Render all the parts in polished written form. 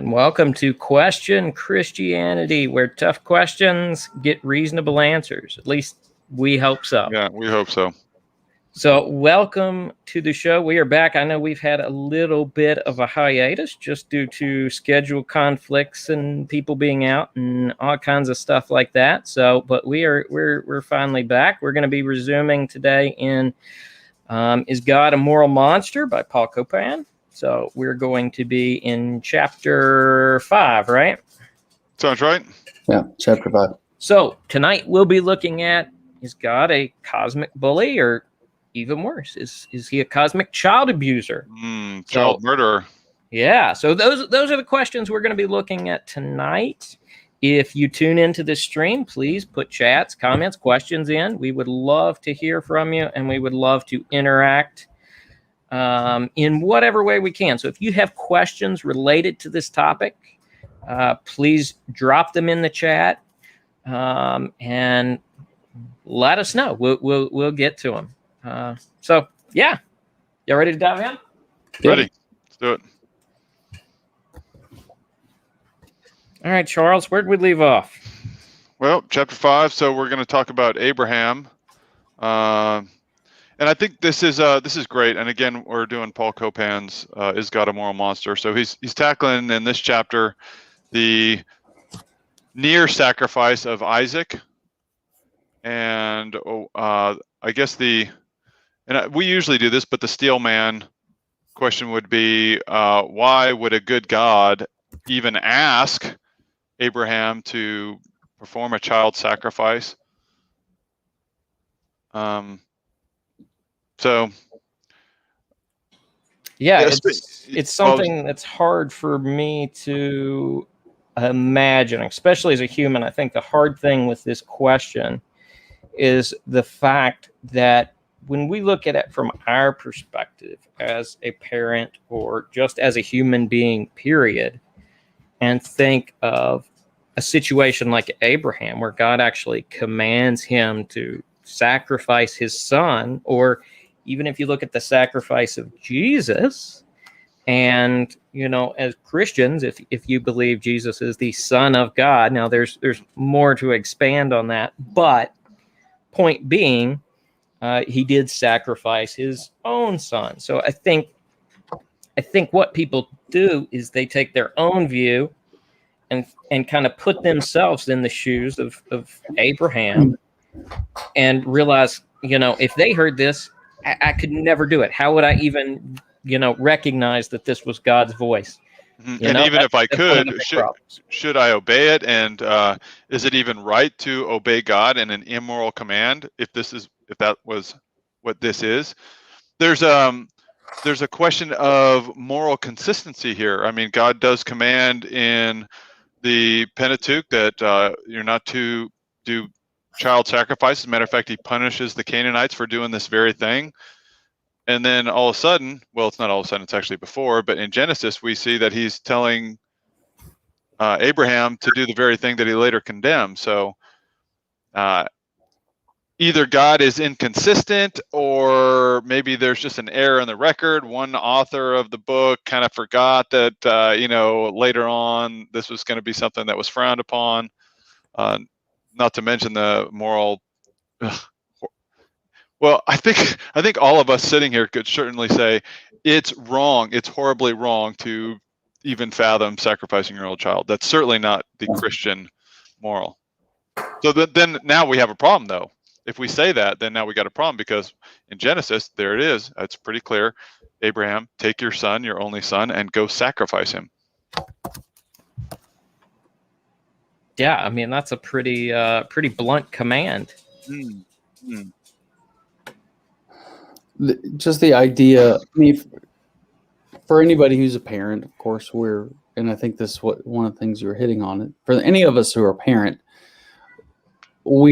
and welcome to Question Christianity, where tough questions get reasonable answers. At least we hope so. Yeah, we hope so. So welcome to the show. We are back. I know we've had a little bit of a hiatus just due to schedule conflicts and people being out and all kinds of stuff like that. So, but we're finally back. We're going to be resuming today in Is God a Moral Monster by Paul Copan. So we're going to be in chapter 5, right? Sounds right. Yeah, chapter 5. So tonight we'll be looking at, is God a cosmic bully, or even worse, is he a cosmic child abuser? Child murderer. Yeah, so those are the questions we're going to be looking at tonight. If you tune into this stream, please put chats, comments, questions in. We would love to hear from you, and we would love to interact in whatever way we can. So if you have questions related to this topic, please drop them in the chat and let us know. We'll get to them. So yeah, y'all ready to dive in? Ready. Let's do it. All right, Charles, where'd we leave off? Well, chapter 5. So we're going to talk about Abraham, and I think this is great. And again, we're doing Paul Copan's "Is God a Moral Monster?" So he's tackling in this chapter the near sacrifice of Isaac, and I guess we usually do this, but the steel man question would be, why would a good God even ask Abraham to perform a child sacrifice? So yeah, it's something that's hard for me to imagine, especially as a human. I think the hard thing with this question is the fact that when we look at it from our perspective as a parent or just as a human being, period, and think of a situation like Abraham where God actually commands him to sacrifice his son, or even if you look at the sacrifice of Jesus, and, as Christians, if you believe Jesus is the Son of God, now there's more to expand on that, but point being, he did sacrifice his own son. So I think what people do is they take their own view and kind of put themselves in the shoes of Abraham and realize, if they heard this, I could never do it. How would I even, recognize that this was God's voice? And even if I could, should I obey it? And is it even right to obey God in an immoral command? If that was what this is, there's a question of moral consistency here. I mean, God does command in the Pentateuch that you're not to do child sacrifice. As a matter of fact, he punishes the Canaanites for doing this very thing. And then all of a sudden, well, it's not all of a sudden, it's actually before, but in Genesis, we see that he's telling Abraham to do the very thing that he later condemned. So either God is inconsistent, or maybe there's just an error in the record. One author of the book kind of forgot that, later on, this was going to be something that was frowned upon. Not to mention the moral. Well, I think all of us sitting here could certainly say it's wrong. It's horribly wrong to even fathom sacrificing your own child. That's certainly not the Christian moral. So then now we have a problem, though. If we say that, then now we got a problem, because in Genesis, there it is. It's pretty clear. Abraham, take your son, your only son, and go sacrifice him. Yeah, I mean, that's a pretty blunt command. Just the idea, I mean, for anybody who's a parent, of course, and I think this is one of the things you were hitting on it. For any of us who are a parent, we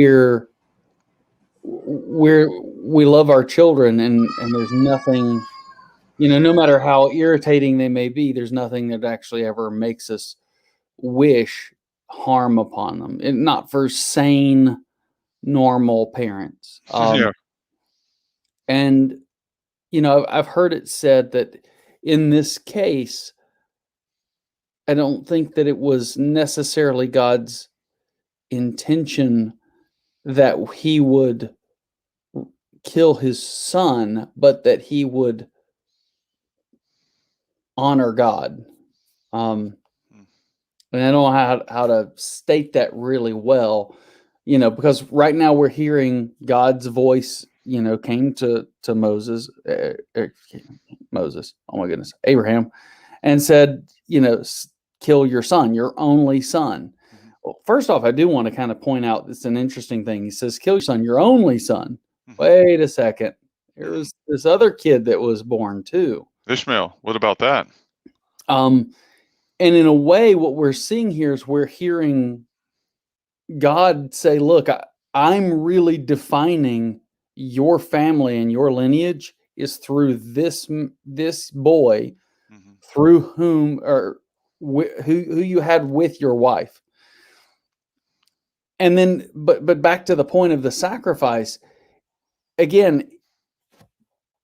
love our children, and there's nothing, no matter how irritating they may be, there's nothing that actually ever makes us wish harm upon them. And not for sane, normal parents. Yeah. And, I've heard it said that in this case, I don't think that it was necessarily God's intention that he would kill his son, but that he would honor God. And I don't know how to state that really well, because right now we're hearing God's voice, came to Moses, oh my goodness, Abraham, and said, kill your son, your only son. Well, first off, I do want to kind of point out, it's an interesting thing. He says, kill your son, your only son. Wait a second. There was this other kid that was born too. Ishmael. What about that? And in a way, what we're seeing here is we're hearing God say, look, I'm really defining your family and your lineage is through this boy, through whom or who you had with your wife. And then, but back to the point of the sacrifice, again,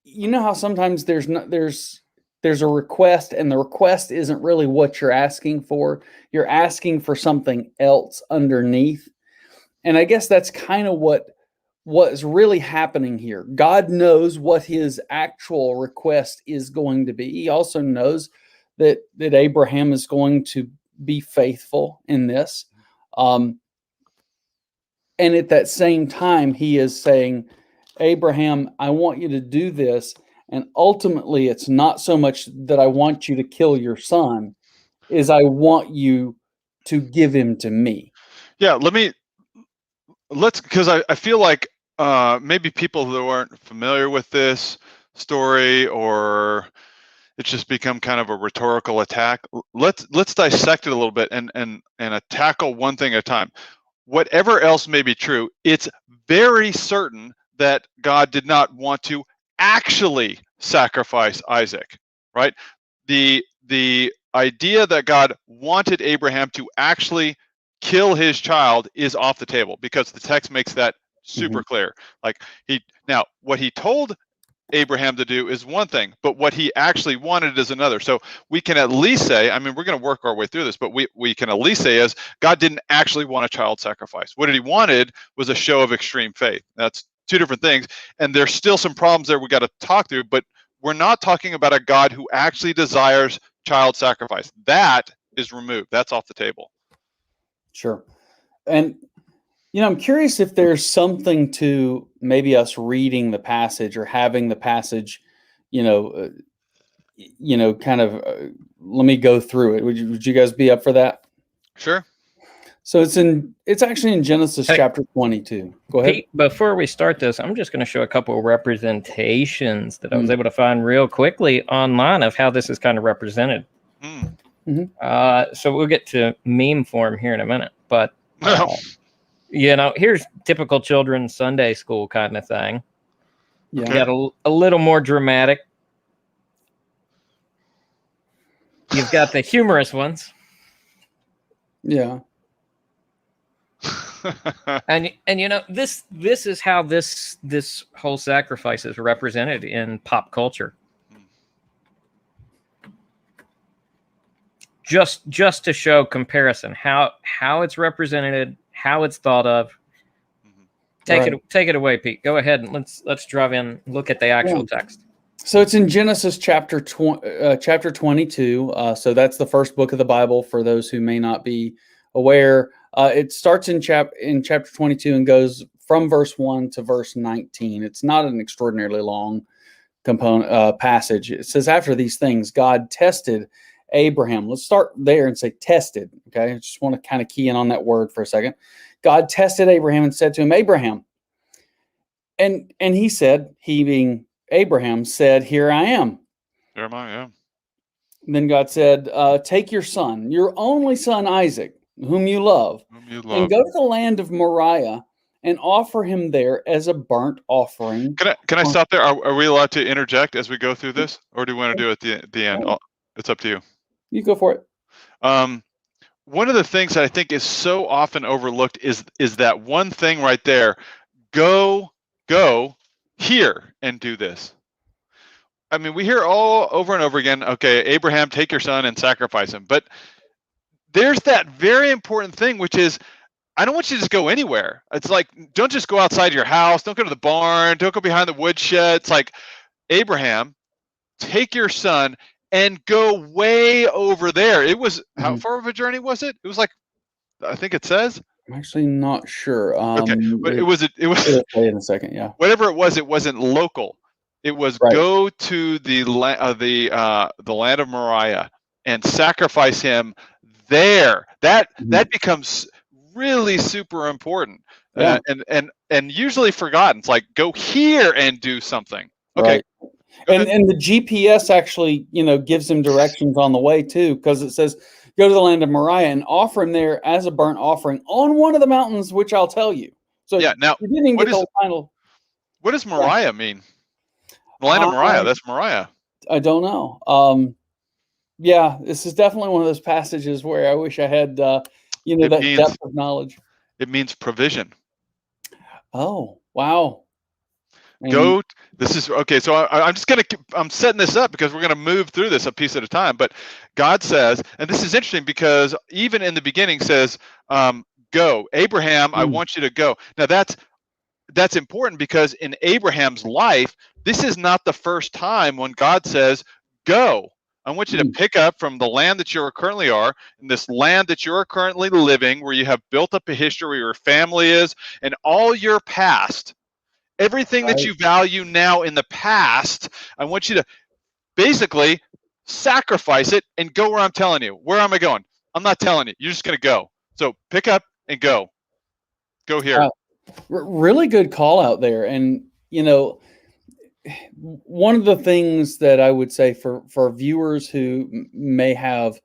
you know how sometimes there's a request and the request isn't really what you're asking for. You're asking for something else underneath. And I guess that's kind of what's really happening here. God knows what his actual request is going to be. He also knows that Abraham is going to be faithful in this. And at that same time, he is saying, Abraham, I want you to do this. And ultimately, it's not so much that I want you to kill your son, is I want you to give him to me. Yeah, because I feel like maybe people who aren't familiar with this story, or it's just become kind of a rhetorical attack. Let's dissect it a little bit and tackle one thing at a time. Whatever else may be true, it's very certain that God did not want to actually sacrifice Isaac, right? The idea that God wanted Abraham to actually kill his child is off the table, because the text makes that super clear. Like what he told Abraham to do is one thing, but what he actually wanted is another. So we can at least say, I mean, we're going to work our way through this, but we can at least say is God didn't actually want a child sacrifice. What he wanted was a show of extreme faith. That's two different things. And there's still some problems there we got to talk through, but we're not talking about a God who actually desires child sacrifice. That is removed. That's off the table. Sure. And I'm curious if there's something to maybe us reading the passage or having the passage, kind of, let me go through it. Would you guys be up for that? Sure. So it's actually in Genesis chapter 22. Go ahead. Pete, before we start this, I'm just going to show a couple of representations that I was able to find real quickly online of how this is kind of represented. So we'll get to meme form here in a minute, but here's typical children's Sunday school kind of thing. Yeah. You got a little more dramatic. You've got the humorous ones. Yeah. and this is how this whole sacrifice is represented in pop culture. Just to show comparison, how it's represented, how it's thought of. Take it away, Pete. Go ahead and let's drive in, look at the actual text. So it's in Genesis chapter 22. So that's the first book of the Bible for those who may not be aware. It starts in chapter 22 and goes from verse 1 to verse 19. It's not an extraordinarily long passage. It says, after these things, God tested Abraham. Let's start there and say tested. Okay. I just want to kind of key in on that word for a second. God tested Abraham and said to him, Abraham. And he said, he being Abraham, said, here I am. Here am I, yeah. Then God said, take your son, your only son, Isaac, whom you love, and go to the land of Moriah and offer him there as a burnt offering. Can I stop there? Are we allowed to interject as we go through this, or do we want to do it at the end? It's up to you. You go for it. One of the things that I think is so often overlooked is that one thing right there. Go here and do this. I mean, we hear all over and over again, okay, Abraham, take your son and sacrifice him. But there's that very important thing, which is, I don't want you to just go anywhere. It's like, don't just go outside your house. Don't go to the barn. Don't go behind the woodshed. It's like, Abraham, take your son and go way over there. It was, how far of a journey was it? It was like, I think it says. I'm actually not sure. Okay, but it was in a second. Yeah. Whatever it was, it wasn't local. It was go to the land of Moriah and sacrifice him there. That becomes really super important, and usually forgotten. It's like, go here and do something. Okay. Right. And the GPS actually, gives him directions on the way too, because it says, go to the land of Moriah and offer him there as a burnt offering on one of the mountains, which I'll tell you. So now you didn't get the final. What does Moriah mean? The land of Moriah. That's Moriah. I don't know. Yeah, this is definitely one of those passages where I wish I had, that depth of knowledge. It means provision. Oh, wow. This is okay. So I'm setting this up because we're going to move through this a piece at a time. But God says, and this is interesting because even in the beginning says, go, Abraham, I want you to go. Now that's important because in Abraham's life, this is not the first time when God says, go. I want you to pick up from the land that you currently are, in this land that you're currently living, where you have built up a history, where your family is, and all your past. Everything that you value now in the past, I want you to basically sacrifice it and go where I'm telling you. Where am I going? I'm not telling you. You're just going to go. So pick up and go. Go here. Really good call out there. And, one of the things that I would say for viewers who may have,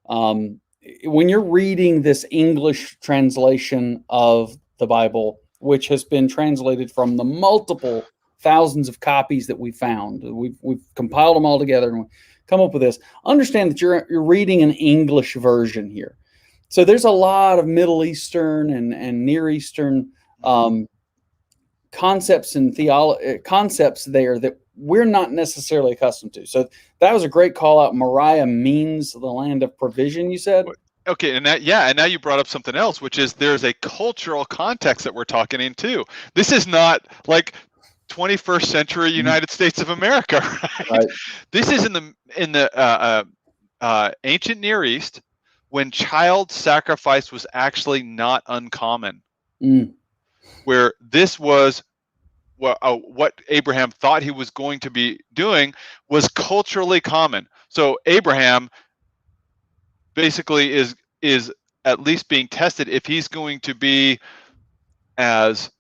when you're reading this English translation of the Bible, which has been translated from the multiple thousands of copies that we found. We've compiled them all together and come up with this. Understand that you're reading an English version here. So there's a lot of Middle Eastern and Near Eastern concepts and concepts there that we're not necessarily accustomed to. So that was a great call out. Moriah means the land of provision, you said? Okay, and now you brought up something else, which is there's a cultural context that we're talking in too. This is not like 21st century United States of America, right? This is in the ancient Near East, when child sacrifice was actually not uncommon, where this was what Abraham thought he was going to be doing was culturally common. So Abraham basically is at least being tested if he's going to be as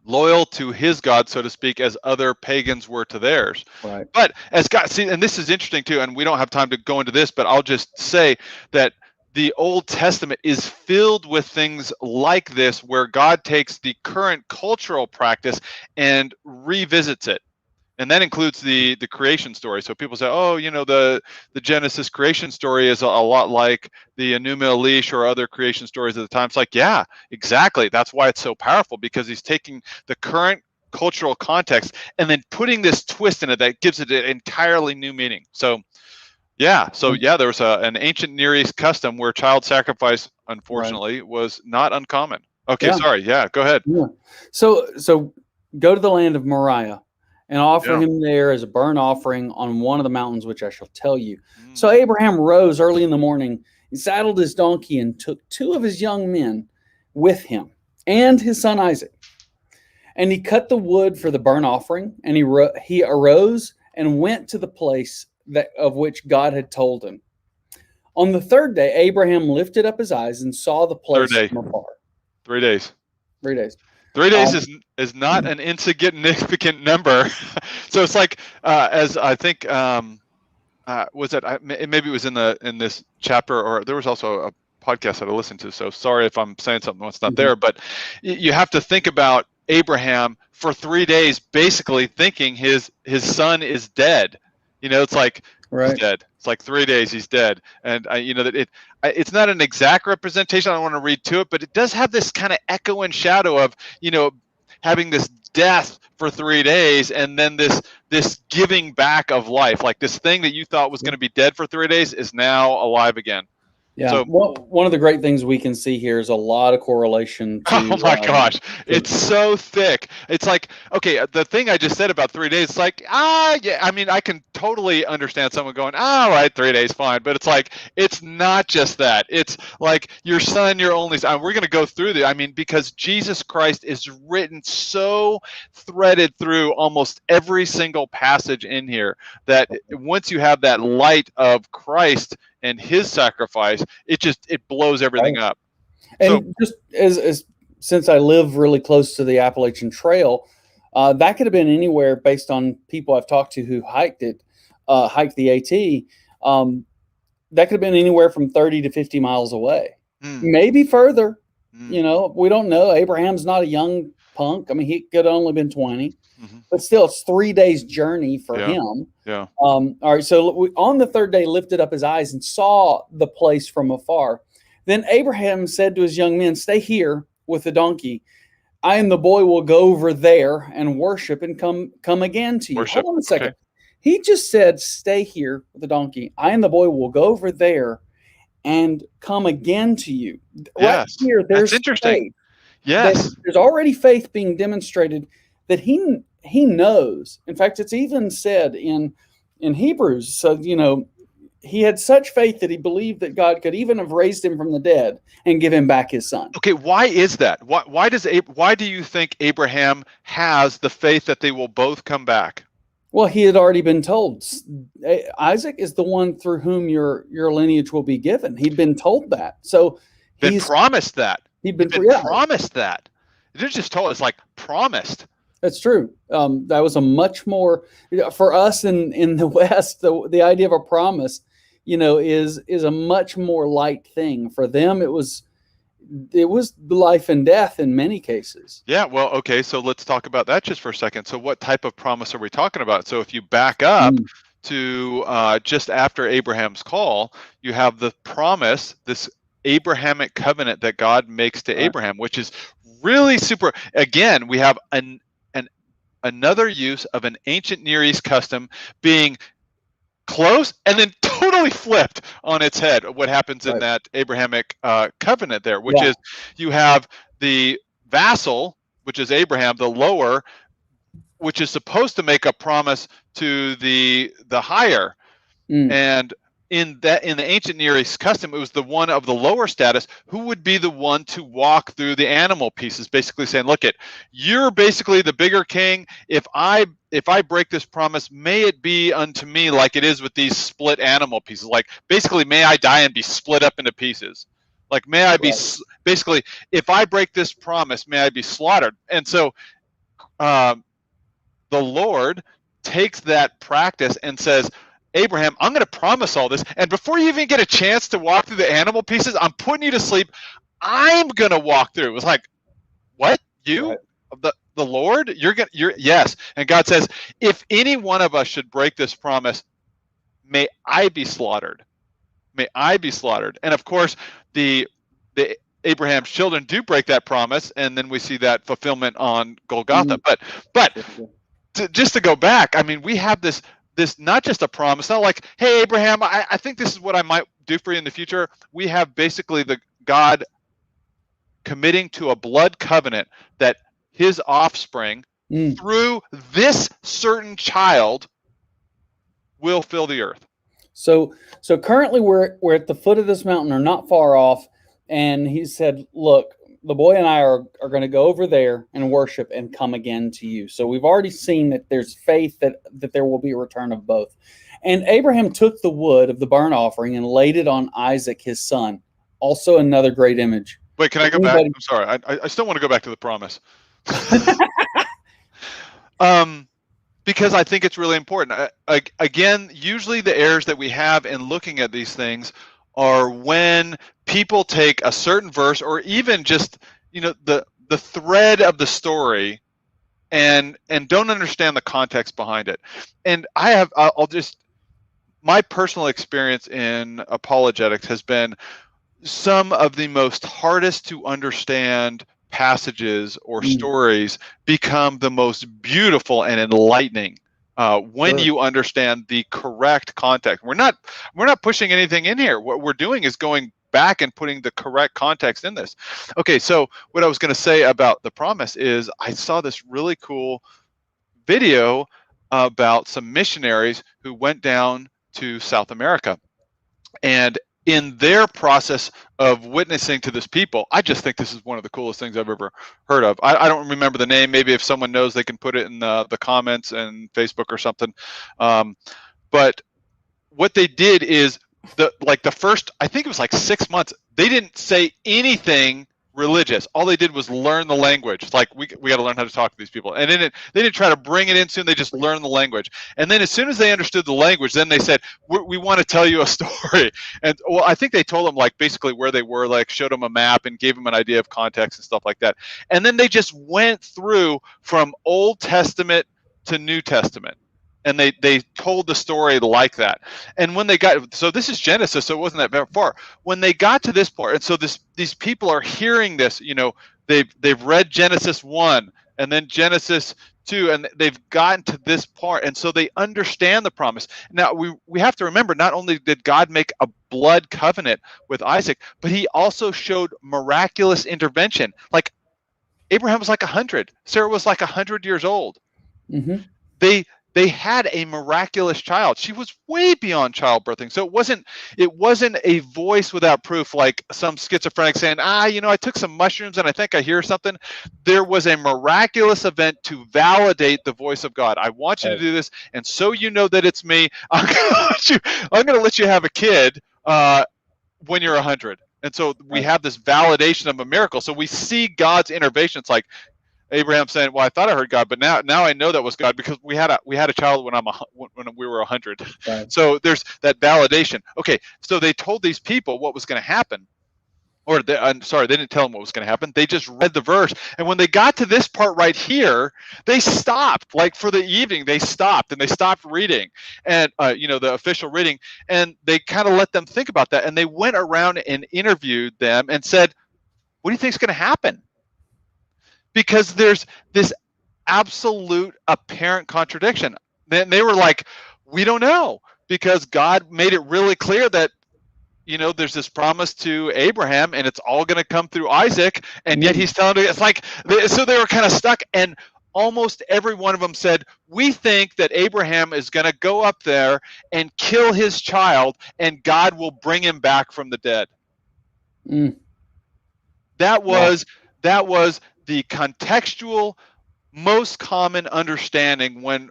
loyal to his God, so to speak, as other pagans were to theirs. Right. But as God, see, and this is interesting too, and we don't have time to go into this, but I'll just say that the Old Testament is filled with things like this, where God takes the current cultural practice and revisits it. And that includes the creation story. So people say, oh, the Genesis creation story is a lot like the Enuma Elish or other creation stories at the time. It's like, yeah, exactly. That's why it's so powerful, because he's taking the current cultural context and then putting this twist in it that gives it an entirely new meaning. So there was an ancient Near East custom where child sacrifice, unfortunately, was not uncommon. Okay, sorry. Yeah, go ahead. Yeah. So go to the land of Moriah and offer him there as a burnt offering on one of the mountains, which I shall tell you. So Abraham rose early in the morning, he saddled his donkey and took 2 of his young men with him and his son Isaac. And he cut the wood for the burnt offering, and he arose and went to the place of which God had told him. On the 3rd day, Abraham lifted up his eyes and saw the place from afar. 3 days. 3 days. 3 days is not an insignificant number. So it's like, as I think, was it? Maybe it was in this chapter, or there was also a podcast that I listened to. So sorry if I'm saying something that's not there, but you have to think about Abraham for 3 days, basically thinking his son is dead. It's like he's dead. It's like 3 days he's dead, and it's not an exact representation. I don't want to read to it, but it does have this kind of echo and shadow of having this death for 3 days, and then this giving back of life, like this thing that you thought was going to be dead for 3 days is now alive again. Yeah. So, one of the great things we can see here is a lot of correlation to, oh my gosh, it's so thick. It's like, okay, the thing I just said about 3 days, it's like, yeah, I mean, I can totally understand someone going, all right, 3 days, fine. But it's like, it's not just that. It's like your son, your only son. We're going to go through I mean, because Jesus Christ is written so threaded through almost every single passage in here that once you have that light of Christ and his sacrifice, it blows everything up. And just as since I live really close to the Appalachian Trail, that could have been anywhere based on people I've talked to who hiked the AT. That could have been anywhere from 30 to 50 miles away, maybe further. You know, we don't know. Abraham's not a young punk. I mean, he could have only been 20. But still, it's 3 days journey for him. Yeah. All right. So on the third day, lifted up his eyes and saw the place from afar. Then Abraham said to his young men, "Stay here with the donkey. I and the boy will go over there and worship and come again to you." Worship. Hold on a second. Okay. He just said, "Stay here with the donkey. I and the boy will go over there and come again to you." Right here, there's that's interesting. faith. Yes. There's already faith being demonstrated that he knows. In fact, it's even said in Hebrews. So, you know, he had such faith that he believed that God could even have raised him from the dead and give him back his son. Okay, why is that? Why do you think Abraham has the faith that they will both come back? Well, he had already been told. Isaac is the one through whom your lineage will be given. He'd been told that. So he's promised that. He'd been promised that. It didn't just told. It's like promised. That's true. That was a much more, for us in the West, the idea of a promise, you know, is a much more light thing. For them, it was life and death in many cases. Yeah. Well, okay. So let's talk about that just for a second. So what type of promise are we talking about? So if you back up to just after Abraham's call, you have the promise, this Abrahamic covenant that God makes to Abraham, which is really super. Again, we have another use of an ancient Near East custom being close and then totally flipped on its head. What happens in that Abrahamic covenant there, which is you have the vassal, which is Abraham, the lower, which is supposed to make a promise to the higher. And in the ancient Near East custom, it was the one of the lower status who would be the one to walk through the animal pieces, basically saying, look, you're basically the bigger king. If I break this promise, may it be unto me like it is with these split animal pieces. Like basically, may I die and be split up into pieces. Like may I be basically, if I break this promise, may I be slaughtered. And so the Lord takes that practice and says, Abraham, I'm going to promise all this. And before you even get a chance to walk through the animal pieces, I'm putting you to sleep. I'm going to walk through. It was like, what? You? The Lord? Yes. And God says, if any one of us should break this promise, may I be slaughtered. May I be slaughtered. And of course, the Abraham's children do break that promise. And then we see that fulfillment on Golgotha. But just to go back, I mean, we have this not just a promise, not like, hey, Abraham, I think this is what I might do for you in the future. We have basically the God committing to a blood covenant that his offspring through this certain child will fill the earth. So currently we're at the foot of this mountain, or not far off. And he said, look, the boy and I are going to go over there and worship and come again to you. So we've already seen that there's faith that there will be a return of both. And Abraham took the wood of the burnt offering and laid it on Isaac, his son. Also another great image. Wait, can I go back? I'm sorry. I still want to go back to the promise. Because I think it's really important. Again, usually the errors that we have in looking at these things are when people take a certain verse or even just, you know, the thread of the story and don't understand the context behind it. And my personal experience in apologetics has been some of the most hardest to understand passages or stories become the most beautiful and enlightening when you understand the correct context. We're not pushing anything in here. What we're doing is going back and putting the correct context in this. Okay, so what I was going to say about the promise is I saw this really cool video about some missionaries who went down to South America. And in their process of witnessing to this people, I just think this is one of the coolest things I've ever heard of. I don't remember the name. Maybe if someone knows, they can put it in the comments and Facebook or something. But what they did is the first, I think it was like 6 months, they didn't say anything religious. All they did was learn the language. It's like we got to learn how to talk to these people. And they didn't try to bring it in soon. They just learned the language. And then as soon as they understood the language, then they said, we want to tell you a story. And well, I think they told them like basically where they were, like showed them a map and gave them an idea of context and stuff like that. And then they just went through from Old Testament to New Testament. And they told the story like that. And when they got, so this is Genesis, so it wasn't that very far. When they got to this part, and so these people are hearing this, you know, they've read Genesis 1 and then Genesis 2, and they've gotten to this part, and so they understand the promise. Now we have to remember, not only did God make a blood covenant with Isaac, but he also showed miraculous intervention. Like Abraham was like 100, Sarah was like 100 years old. Mm-hmm. They had a miraculous child. She was way beyond childbirthing. So it wasn't a voice without proof, like some schizophrenic saying, you know, I took some mushrooms and I think I hear something. There was a miraculous event to validate the voice of God. I want you to do this, and so you know that it's me, I'm going to let you have a kid when you're 100. And so we have this validation of a miracle. So we see God's intervention. It's like Abraham saying, "Well, I thought I heard God, but now I know that was God because we had a child when we were 100." Right. So there's that validation. Okay, so they told these people what was going to happen, or they didn't tell them what was going to happen. They just read the verse, and when they got to this part right here, they stopped. Like for the evening, they stopped and they stopped reading, and you know, the official reading, and they kind of let them think about that, and they went around and interviewed them and said, "What do you think is going to happen?" Because there's this absolute apparent contradiction. Then they were like, we don't know, because God made it really clear that, you know, there's this promise to Abraham and it's all going to come through Isaac. And yet he's telling it, it's like, so they were kind of stuck. And almost every one of them said, we think that Abraham is going to go up there and kill his child and God will bring him back from the dead. Mm. That was the contextual, most common understanding when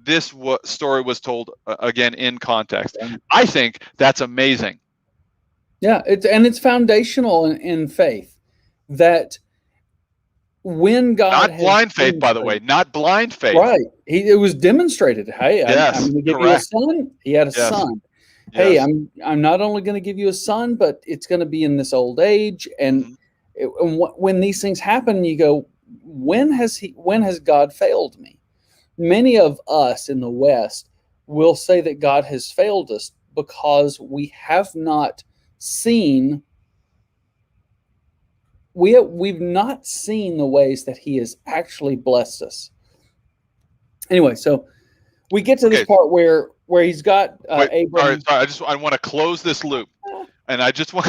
this story was told, again, in context. I think that's amazing. Yeah, it's foundational in faith, that when God not blind faith, by the way, not blind faith. Right. It was demonstrated. Hey, yes, I'm going to give you a son. He had a son. Hey, yes. I'm not only going to give you a son, but it's going to be in this old age. And when these things happen, you go, when has God failed me? Many of us in the West will say that God has failed us because we have not seen, we've not seen the ways that he has actually blessed us. Anyway, so we get to this part where he's got Abraham. Sorry, I want to close this loop, and I just want.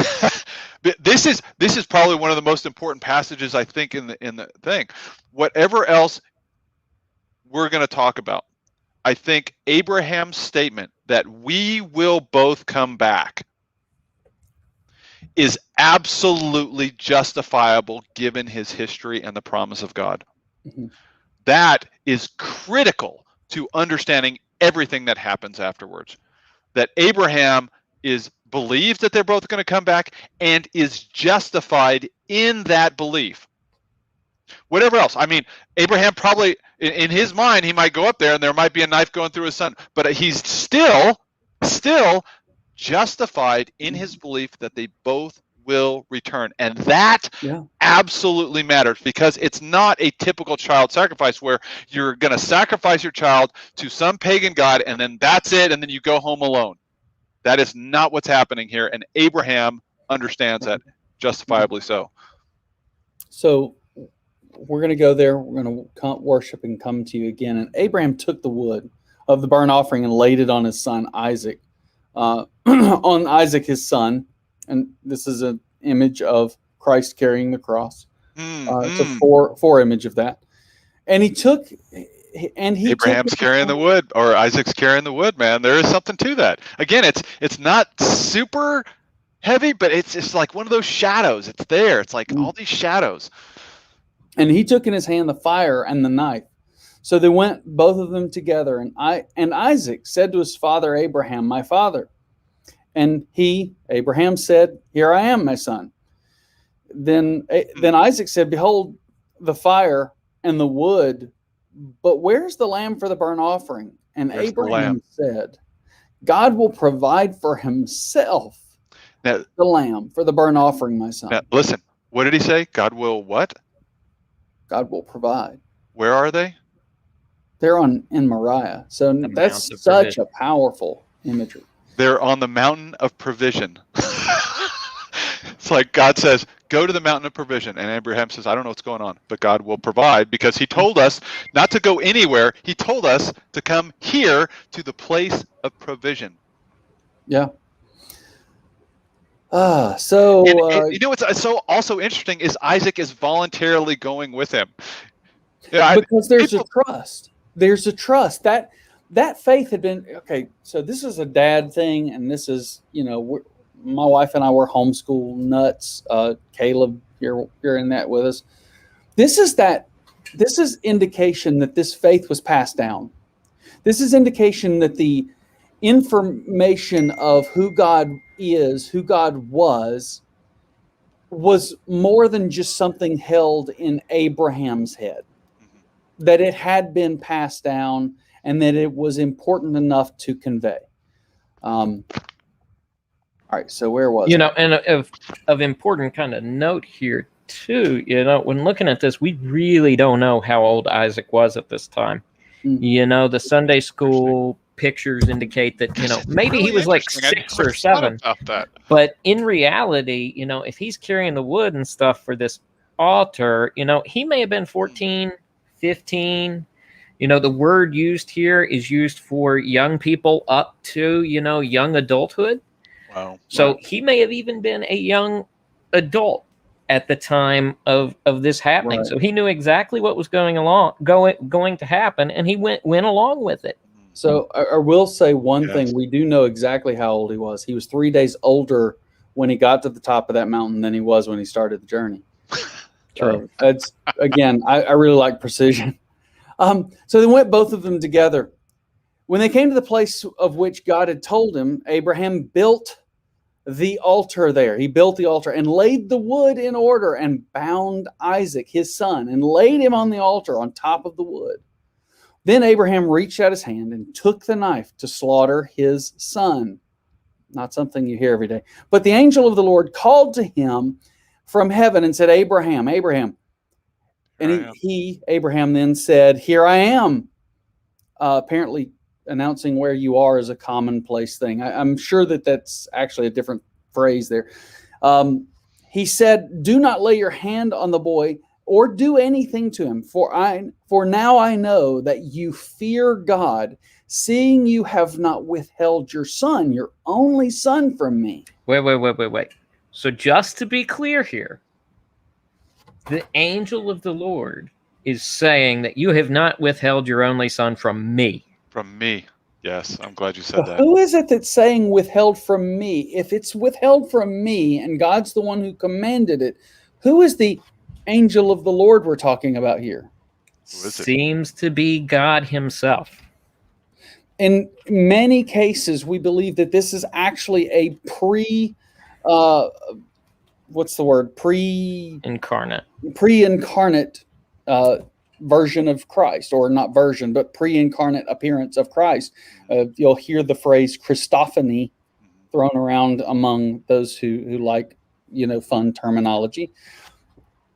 This is probably one of the most important passages, I think, in the thing. Whatever else we're going to talk about, I think Abraham's statement that we will both come back is absolutely justifiable given his history and the promise of God. Mm-hmm. That is critical to understanding everything that happens afterwards. That Abraham believes that they're both going to come back and is justified in that belief. Whatever else. I mean, Abraham probably, in his mind, he might go up there and there might be a knife going through his son, but he's still justified in his belief that they both will return. And that absolutely matters, because it's not a typical child sacrifice where you're going to sacrifice your child to some pagan god and then that's it, and then you go home alone. That is not what's happening here, and Abraham understands that, justifiably so. So we're going to go there. We're going to worship and come to you again. And Abraham took the wood of the burnt offering and laid it on his son Isaac, on Isaac his son. and this is an image of Christ carrying the cross. It's a Mm-hmm. four image of that. And he took, and he Abraham's carrying the wood, or Isaac's carrying the wood, man. There is something to that. Again, it's not super heavy, but it's like one of those shadows. It's there. It's like all these shadows. And he took in his hand the fire and the knife. So they went, both of them together. And Isaac said to his father Abraham, "My father." And Abraham said, "Here I am, my son." Then Isaac said, "Behold the fire and the wood, but where's the lamb for the burnt offering?" And Abraham said, "God will provide for himself the lamb for the burnt offering, my son." Now, listen, what did he say? God will what? God will provide. Where are they? They're in Moriah. So that's such a powerful imagery. They're on the mountain of provision. It's like God says, go to the mountain of provision. And Abraham says, I don't know what's going on, but God will provide, because he told us not to go anywhere. He told us to come here to the place of provision. Yeah. You know what's so also interesting is Isaac is voluntarily going with him. Because there's a trust. There's a trust. That faith had been, okay, so this is a dad thing, and this is, my wife and I were homeschool nuts. Caleb, you're in that with us. This is indication that this faith was passed down. This is indication that the information of who God is, who God was more than just something held in Abraham's head. That it had been passed down and that it was important enough to convey. All right, so where was and of important kind of note here too, when looking at this, we really don't know how old Isaac was at this time. Mm-hmm. The Sunday school pictures indicate that, maybe really he was like 6 or 7. But in reality, if he's carrying the wood and stuff for this altar, he may have been 14, 15. The word used here is used for young people up to, young adulthood. Wow. So he may have even been a young adult at the time of this happening. Right. So he knew exactly what was going to happen, and he went along with it. So I will say one thing. We do know exactly how old he was. He was 3 days older when he got to the top of that mountain than he was when he started the journey. So that's, again, I really like precision. So they went, both of them together. When they came to the place of which God had told him, Abraham built the altar there. He built the altar and laid the wood in order and bound Isaac, his son, and laid him on the altar on top of the wood. Then Abraham reached out his hand and took the knife to slaughter his son. Not something you hear every day. But the angel of the Lord called to him from heaven and said, "Abraham, Abraham." And Abraham then said, "Here I am." Apparently announcing where you are is a commonplace thing. I'm sure that's actually a different phrase there. He said, "Do not lay your hand on the boy or do anything to him, for now I know that you fear God, seeing you have not withheld your son, your only son, from me." Wait. So just to be clear here, the angel of the Lord is saying that you have not withheld your only son from me. From me. Yes, I'm glad you said that. Who is it that's saying withheld from me? If it's withheld from me and God's the one who commanded it, who is the angel of the Lord we're talking about here? Seems to be God himself. In many cases, we believe that this is actually a pre-incarnate version of Christ, or not version, but pre-incarnate appearance of Christ. You'll hear the phrase Christophany thrown around among those who like, fun terminology.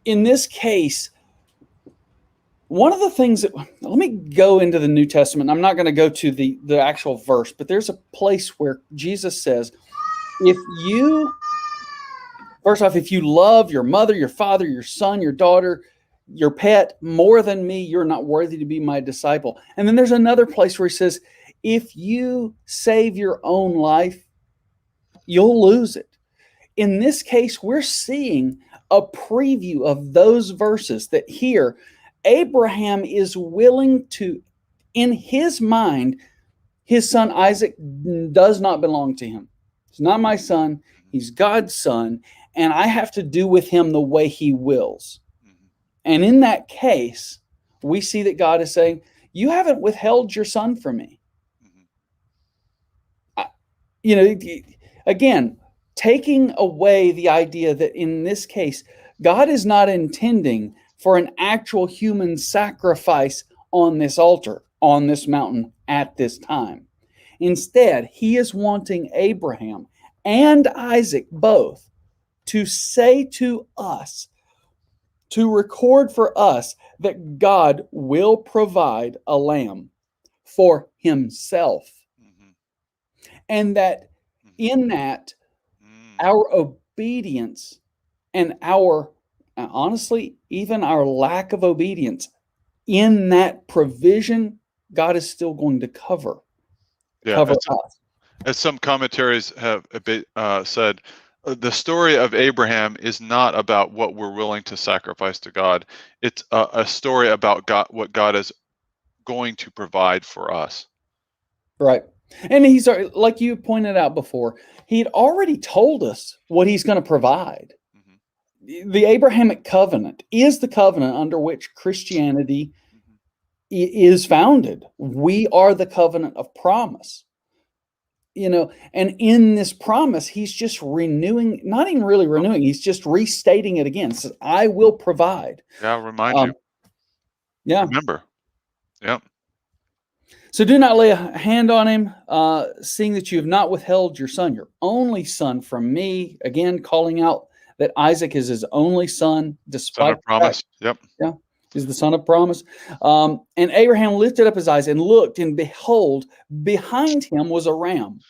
In this case, one of the things let me go into the New Testament. I'm not going to go to the actual verse, but there's a place where Jesus says, if you love your mother, your father, your son, your daughter, your pet more than me, you're not worthy to be my disciple. And then there's another place where he says, if you save your own life, you'll lose it. in this case, we're seeing a preview of those verses that here Abraham is willing to, in his mind, his son Isaac does not belong to him. He's not my son. He's God's son, and I have to do with him the way he wills. And in that case, we see that God is saying, you haven't withheld your son from me. Again, taking away the idea that in this case, God is not intending for an actual human sacrifice on this altar, on this mountain at this time. Instead, he is wanting Abraham and Isaac both to say to us, to record for us that God will provide a lamb for himself. And that in that, our obedience and our, honestly, even our lack of obedience in that provision, God is still going to cover us. As some commentaries have said, the story of Abraham is not about what we're willing to sacrifice to God. It's a story about God, what God is going to provide for us. Right. And he's, like you pointed out before, he'd already told us what he's going to provide. The Abrahamic covenant is the covenant under which Christianity is founded. We are the covenant of promise. And in this promise, he's just renewing, not even really renewing, he's just restating it again. Says, I will provide. Yeah, I'll remind you. Yeah. Remember. Yeah. So do not lay a hand on him, seeing that you have not withheld your son, your only son, from me. Again, calling out that Isaac is his only son, despite son of promise. Yep. Yeah. Is the son of promise. And Abraham lifted up his eyes and looked, and behold, behind him was a ram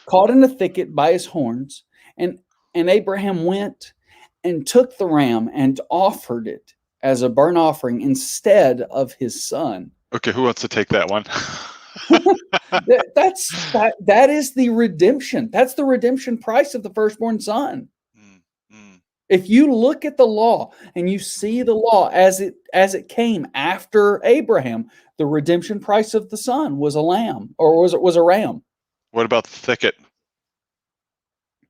caught in a thicket by his horns. And Abraham went and took the ram and offered it as a burnt offering instead of his son. Okay, who wants to take that one? That is the redemption. That's the redemption price of the firstborn son. If you look at the law and you see the law as it came after Abraham, the redemption price of the son was a lamb, or was a ram. What about the thicket?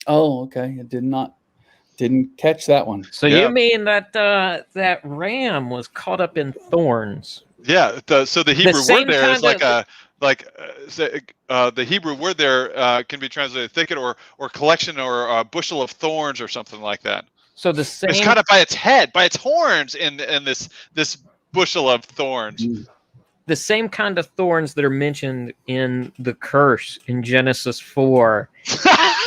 Oh, okay. I didn't catch that one. So you mean that that ram was caught up in thorns? Yeah. So the Hebrew word there is the Hebrew word there can be translated thicket or collection or a bushel of thorns or something like that. So the same. It's caught up by its head, by its horns, in this bushel of thorns. The same kind of thorns that are mentioned in the curse in Genesis 4.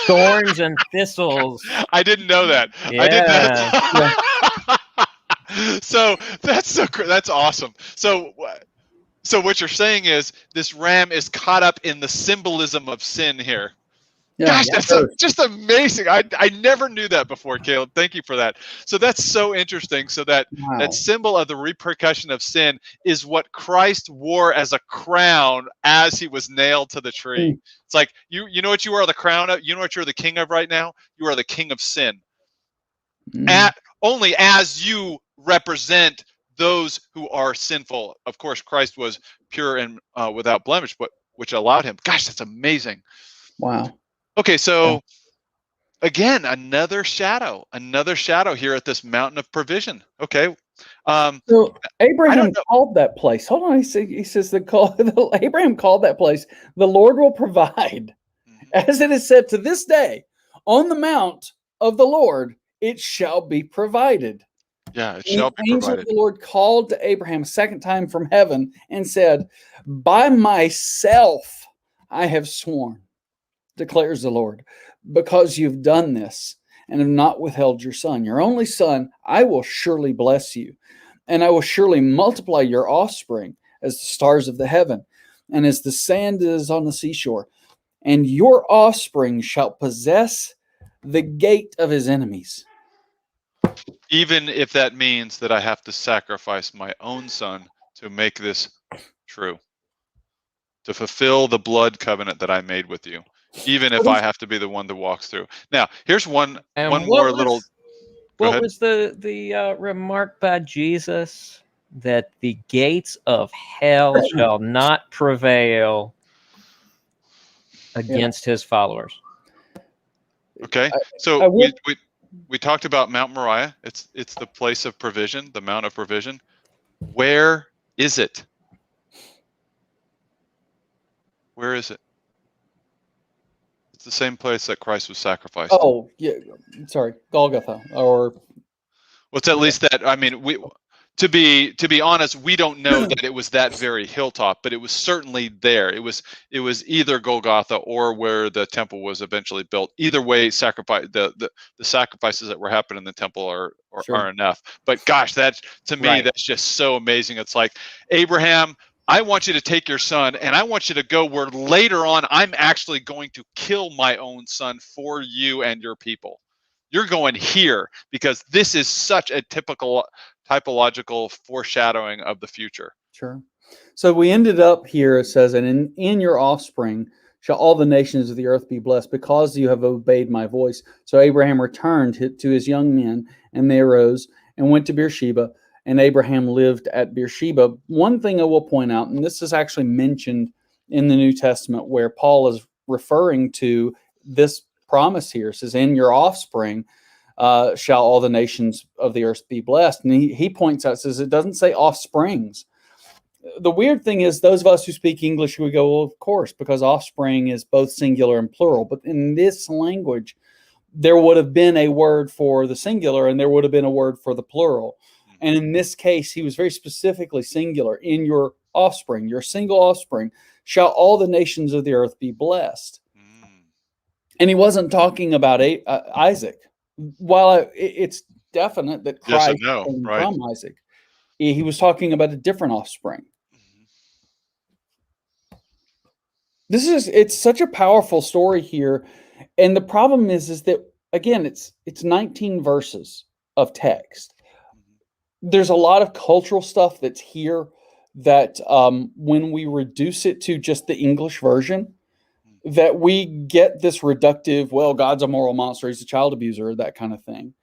Thorns and thistles. I didn't know that. Yeah. I didn't know. So that's awesome. So what you're saying is this ram is caught up in the symbolism of sin here. Yeah, gosh, that's just amazing. I never knew that before, Caleb. Thank you for that. So that's so interesting. So that symbol of the repercussion of sin is what Christ wore as a crown as he was nailed to the tree. It's like, you know what you are the crown of? You know what you're the king of right now? You are the king of sin. Only as you represent those who are sinful. Of course, Christ was pure and without blemish, but which allowed him. Gosh, that's amazing. Wow. Okay, so again, another shadow here at this mountain of provision. Okay. So Abraham called that place. Hold on, he says Abraham called that place, the Lord will provide. As it is said to this day, on the mount of the Lord, it shall be provided. Yeah, it shall be angel provided. Of the Lord called to Abraham a second time from heaven and said, by myself I have sworn, declares the Lord, because you've done this and have not withheld your son, your only son, I will surely bless you, and I will surely multiply your offspring as the stars of the heaven and as the sand is on the seashore. And your offspring shall possess the gate of his enemies. Even if that means that I have to sacrifice my own son to make this true, to fulfill the blood covenant that I made with you. even if I have to be the one that walks through. Now, here's one more little. What was the remark by Jesus? That the gates of hell shall not prevail against his followers. Okay, so we talked about Mount Moriah. It's the place of provision, the Mount of provision. Where is it? Where is it? It's the same place that Christ was sacrificed. Oh, yeah. Sorry, Golgotha, or well, it's at least that. I mean, to be honest, we don't know that it was that very hilltop, but it was certainly there. It was either Golgotha or where the temple was eventually built. Either way, the sacrifices that were happening in the temple are enough. But gosh, that's to me that's just so amazing. It's like, Abraham, I want you to take your son, and I want you to go where later on I'm actually going to kill my own son for you and your people. You're going here because this is such a typological foreshadowing of the future. Sure. So we ended up here, it says, and in your offspring shall all the nations of the earth be blessed, because you have obeyed my voice. So Abraham returned to his young men, and they arose and went to Beersheba, and Abraham lived at Beersheba. One thing I will point out, and this is actually mentioned in the New Testament, where Paul is referring to this promise here. It says, in your offspring shall all the nations of the earth be blessed. And he points out, says it doesn't say offsprings. The weird thing is, those of us who speak English, we go, well, of course, because offspring is both singular and plural. But in this language, there would have been a word for the singular and there would have been a word for the plural. And in this case, he was very specifically singular. In your offspring, your single offspring, shall all the nations of the earth be blessed. And he wasn't talking about Isaac. While it's definite that Christ came from Isaac, he was talking about a different offspring. It's such a powerful story here. And the problem is that, again, it's 19 verses of text. There's a lot of cultural stuff that's here that when we reduce it to just the English version, that we get this reductive, well, God's a moral monster, he's a child abuser, that kind of thing.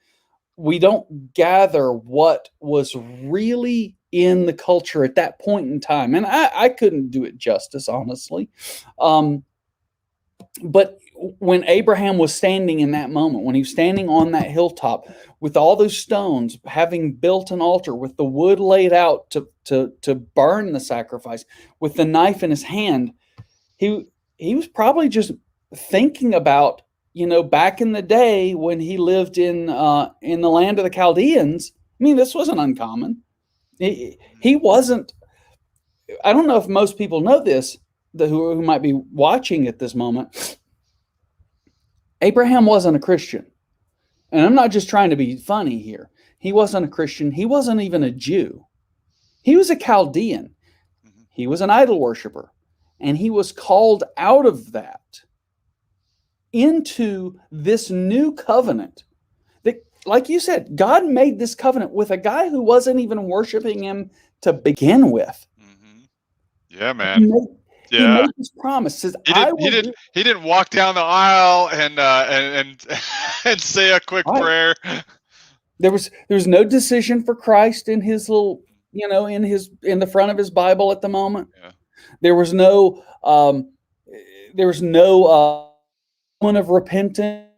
We don't gather what was really in the culture at that point in time. And I couldn't do it justice, honestly. But when Abraham was standing in that moment, when he was standing on that hilltop with all those stones, having built an altar with the wood laid out to burn the sacrifice, with the knife in his hand, he was probably just thinking about, back in the day when he lived in the land of the Chaldeans. I mean, this wasn't uncommon. He wasn't. I don't know if most people know this, who might be watching at this moment. Abraham wasn't a Christian. And I'm not just trying to be funny here. He wasn't a Christian. He wasn't even a Jew. He was a Chaldean. He was an idol worshiper. And he was called out of that into this new covenant. That, like you said, God made this covenant with a guy who wasn't even worshiping him to begin with. Yeah, man. He made this promise. Says, he didn't walk down the aisle and say a quick prayer. There was no decision for Christ in his little, in the front of his Bible at the moment. Yeah. There was no moment of repentance.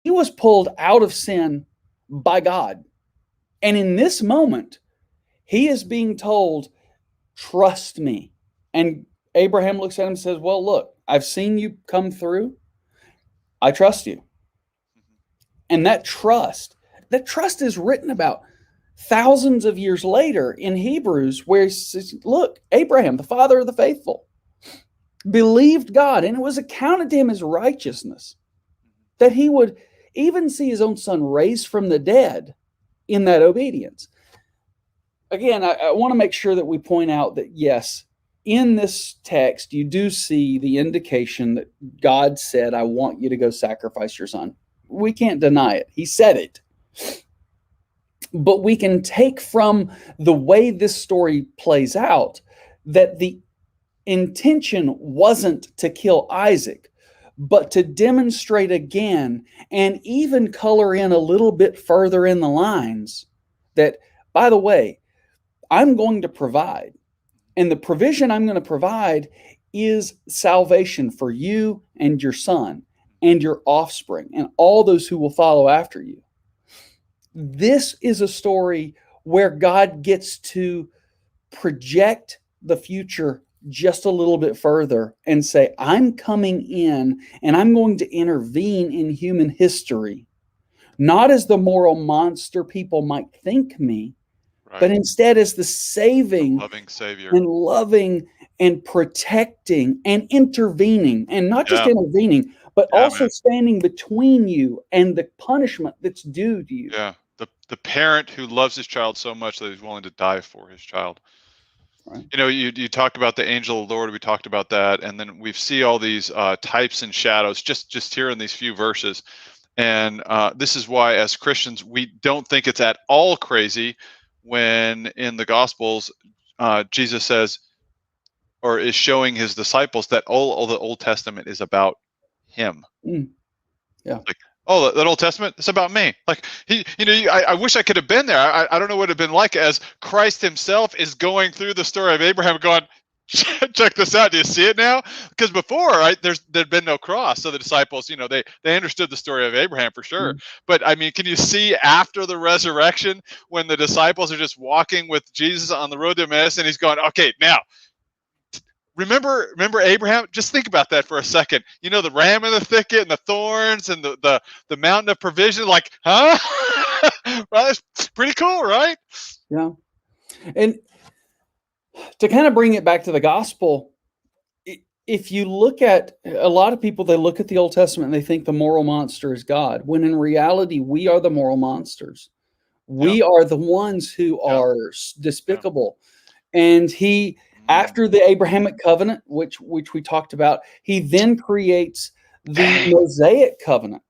He was pulled out of sin by God. And in this moment, he is being told, trust me. And Abraham looks at him and says, well, look, I've seen you come through. I trust you. And that trust is written about thousands of years later in Hebrews, where he says, look, Abraham, the father of the faithful, believed God, and it was accounted to him as righteousness, that he would even see his own son raised from the dead in that obedience. Again, I want to make sure that we point out that, yes, in this text, you do see the indication that God said, I want you to go sacrifice your son. We can't deny it. He said it. But we can take from the way this story plays out that the intention wasn't to kill Isaac, but to demonstrate again and even color in a little bit further in the lines that, by the way, I'm going to provide. And the provision I'm going to provide is salvation for you and your son and your offspring and all those who will follow after you. This is a story where God gets to project the future just a little bit further and say, I'm coming in and I'm going to intervene in human history, not as the moral monster people might think me, but instead as the saving, loving Savior, and loving and protecting and intervening, and not just intervening, but also standing between you and the punishment that's due to you. Yeah, the parent who loves his child so much that he's willing to die for his child. Right. You know, you talked about the angel of the Lord. We talked about that, and then we see all these types and shadows just here in these few verses. And this is why, as Christians, we don't think it's at all crazy when in the Gospels Jesus says, or is showing his disciples, that all the Old Testament is about him. Yeah. Like, oh, that Old Testament, it's about me. Like, I wish I could have been there. I don't know what it'd been like as Christ himself is going through the story of Abraham, going, check this out. Do you see it now? Because before, right, there'd been no cross. So the disciples, they understood the story of Abraham for sure. But I mean, can you see after the resurrection when the disciples are just walking with Jesus on the road to Emmaus, and he's going, okay, now, remember Abraham? Just think about that for a second. You know, the ram in the thicket and the thorns and the mountain of provision, like, huh? Well, it's pretty cool, right? Yeah. And to kind of bring it back to the gospel, if you look at a lot of people, they look at the Old Testament and they think the moral monster is God, when in reality, we are the moral monsters. We are the ones who are despicable. And he, after the Abrahamic covenant, which we talked about, he then creates the Mosaic covenant.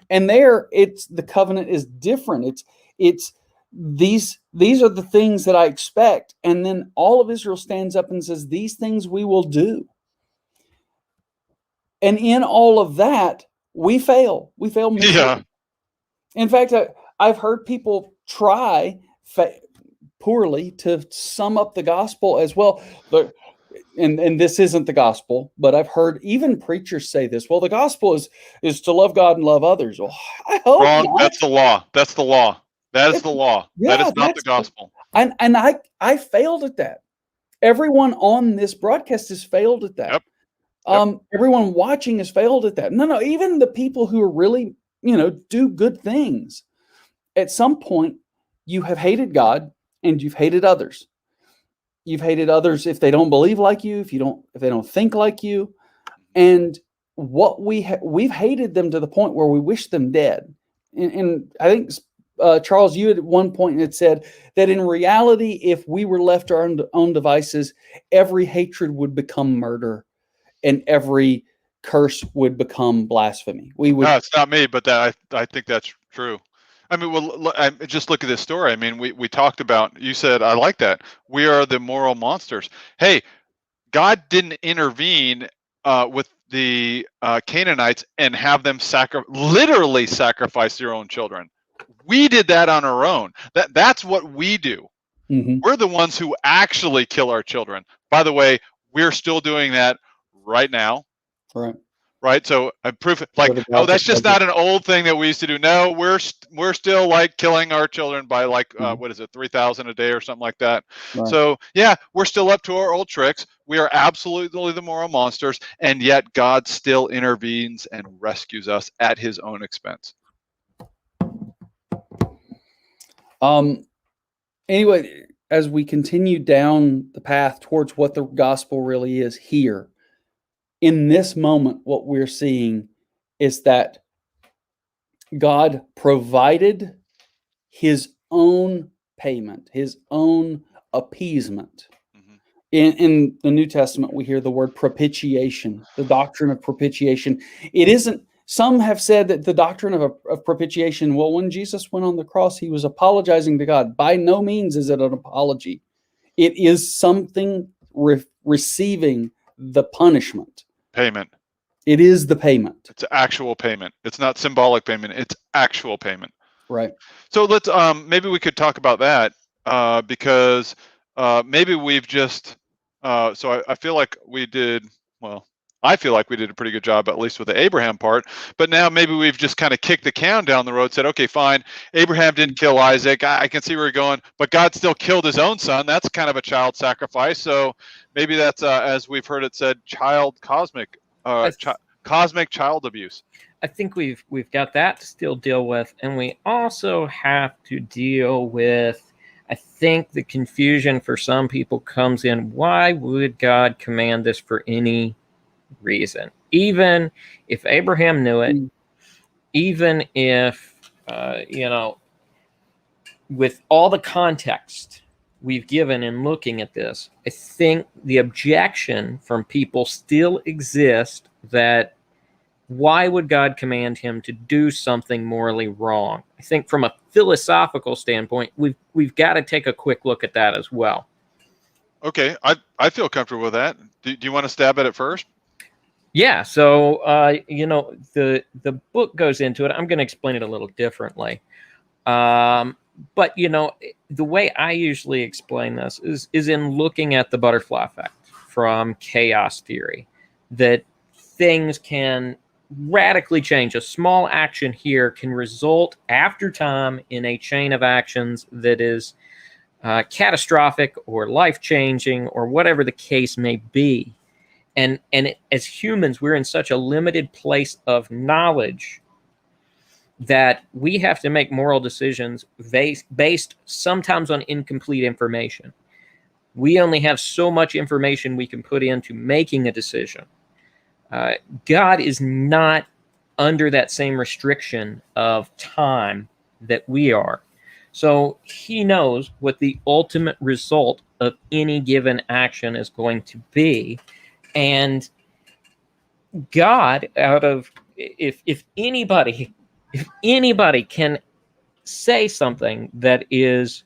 And there, the covenant is different. It's these are the things that I expect. And then all of Israel stands up and says, these things we will do. And in all of that, we fail. We fail miserably. Yeah. In fact, I've heard people try poorly to sum up the gospel as well. And this isn't the gospel, but I've heard even preachers say this. Well, the gospel is to love God and love others. Well, I hope wrong. not. That's the law. That's the law. That is the law. Yeah, that is not the gospel. And I failed at that. Everyone on this broadcast has failed at that. Yep. Everyone watching has failed at that. No, even the people who are really, do good things. At some point, you have hated God and you've hated others. You've hated others if they don't believe like you, if they don't think like you. And what we've hated them to the point where we wish them dead. And I think, Charles, you at one point had said that in reality, if we were left to our own devices, every hatred would become murder and every curse would become blasphemy. No, it's not me, but I think that's true. I mean, well, just look at this story. I mean, we talked about, you said, I like that. We are the moral monsters. Hey, God didn't intervene with the Canaanites and have them literally sacrifice their own children. We did that on our own. That's what we do. Mm-hmm. We're the ones who actually kill our children. By the way, we're still doing that right now. Right. So proof, like, oh, that's just not an old thing that we used to do. No, we're still like killing our children by like what is it, 3,000 a day or something like that. Right. So yeah, we're still up to our old tricks. We are absolutely the moral monsters, and yet God still intervenes and rescues us at His own expense. Anyway, as we continue down the path towards what the gospel really is here, in this moment, what we're seeing is that God provided His own payment, His own appeasement. Mm-hmm. In the New Testament, we hear the word propitiation, the doctrine of propitiation. It isn't, some have said that the doctrine of propitiation, well, when Jesus went on the cross, He was apologizing to God. By no means is it an apology. It is something receiving the punishment. Payment. It is the payment. It's actual payment. It's not symbolic payment. It's actual payment. Right. So let's maybe we could talk about that because maybe we've just I feel like we did well. I feel like we did a pretty good job, at least with the Abraham part. But now maybe we've just kind of kicked the can down the road, said, okay, fine. Abraham didn't kill Isaac. I can see where you're going, but God still killed his own son. That's kind of a child sacrifice. So maybe that's, as we've heard it said, cosmic child abuse. I think we've got that to still deal with, and we also have to deal with, I think the confusion for some people comes in, why would God command this for any reason? Even if Abraham knew it, even if, with all the context we've given in looking at this, I think the objection from people still exists that why would God command him to do something morally wrong? I think from a philosophical standpoint, we've got to take a quick look at that as well. Okay, I feel comfortable with that. Do you want to stab at it first? Yeah, so the book goes into it. I'm going to explain it a little differently. But the way I usually explain this is in looking at the butterfly effect from chaos theory, that things can radically change. A small action here can result after time in a chain of actions that is catastrophic or life-changing or whatever the case may be. And as humans, we're in such a limited place of knowledge that we have to make moral decisions based sometimes on incomplete information. We only have so much information we can put into making a decision. God is not under that same restriction of time that we are. So he knows what the ultimate result of any given action is going to be. And God, if anybody can say something that is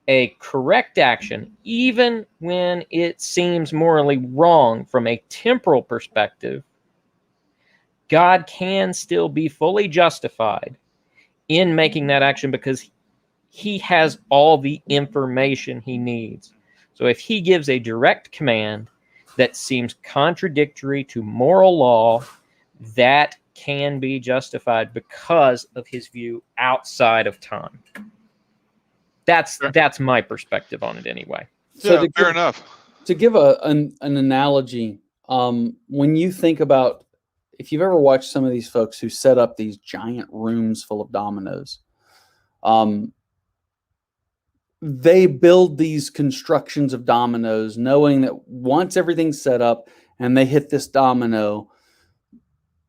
a correct action, even when it seems morally wrong from a temporal perspective, God can still be fully justified in making that action because he has all the information he needs. So if he gives a direct command that seems contradictory to moral law, that can be justified because of his view outside of time. That's my perspective on it anyway. So fair enough. To give an analogy, when you think about, if you've ever watched some of these folks who set up these giant rooms full of dominoes, they build these constructions of dominoes knowing that once everything's set up and they hit this domino,